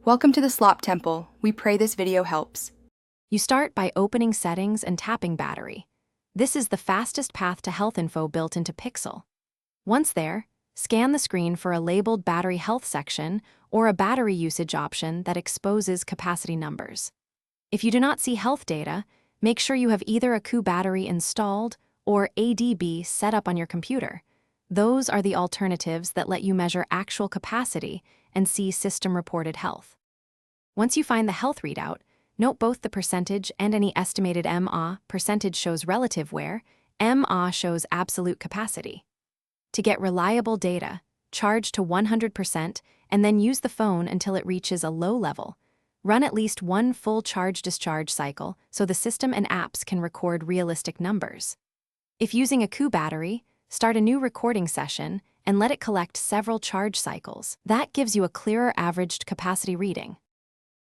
Welcome to the Slop Temple. We pray this video helps. You start by opening Settings and tapping Battery. This is the fastest path to health info built into Pixel. Once there, scan the screen for a labeled Battery Health section or a battery usage option that exposes capacity numbers. If you do not see health data, make sure you have either a Qoo battery installed or ADB set up on your computer. Those are the alternatives that let you measure actual capacity and see system-reported health. Once you find the health readout, note both the percentage and any estimated MA. Percentage shows relative wear, MA shows absolute capacity. To get reliable data, charge to 100% and then use the phone until it reaches a low level. Run at least one full charge-discharge cycle so the system and apps can record realistic numbers. If using a Qoo battery, start a new recording session and let it collect several charge cycles. That gives you a clearer averaged capacity reading.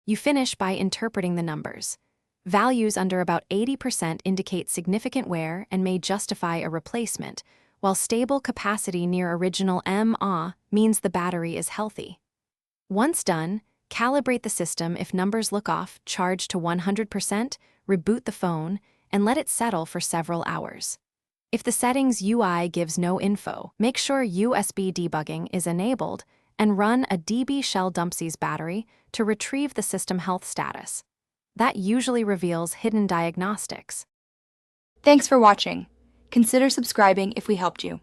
You finish by interpreting the numbers. Values under about 80% indicate significant wear and may justify a replacement, while stable capacity near original MA means the battery is healthy. Once done, calibrate the system if numbers look off, charge to 100%, reboot the phone, and let it settle for several hours. If the settings UI gives no info, make sure USB debugging is enabled and run a DB Shell Dumpsies battery to retrieve the system health status. That usually reveals hidden diagnostics. Thanks for watching. Consider subscribing if we helped you.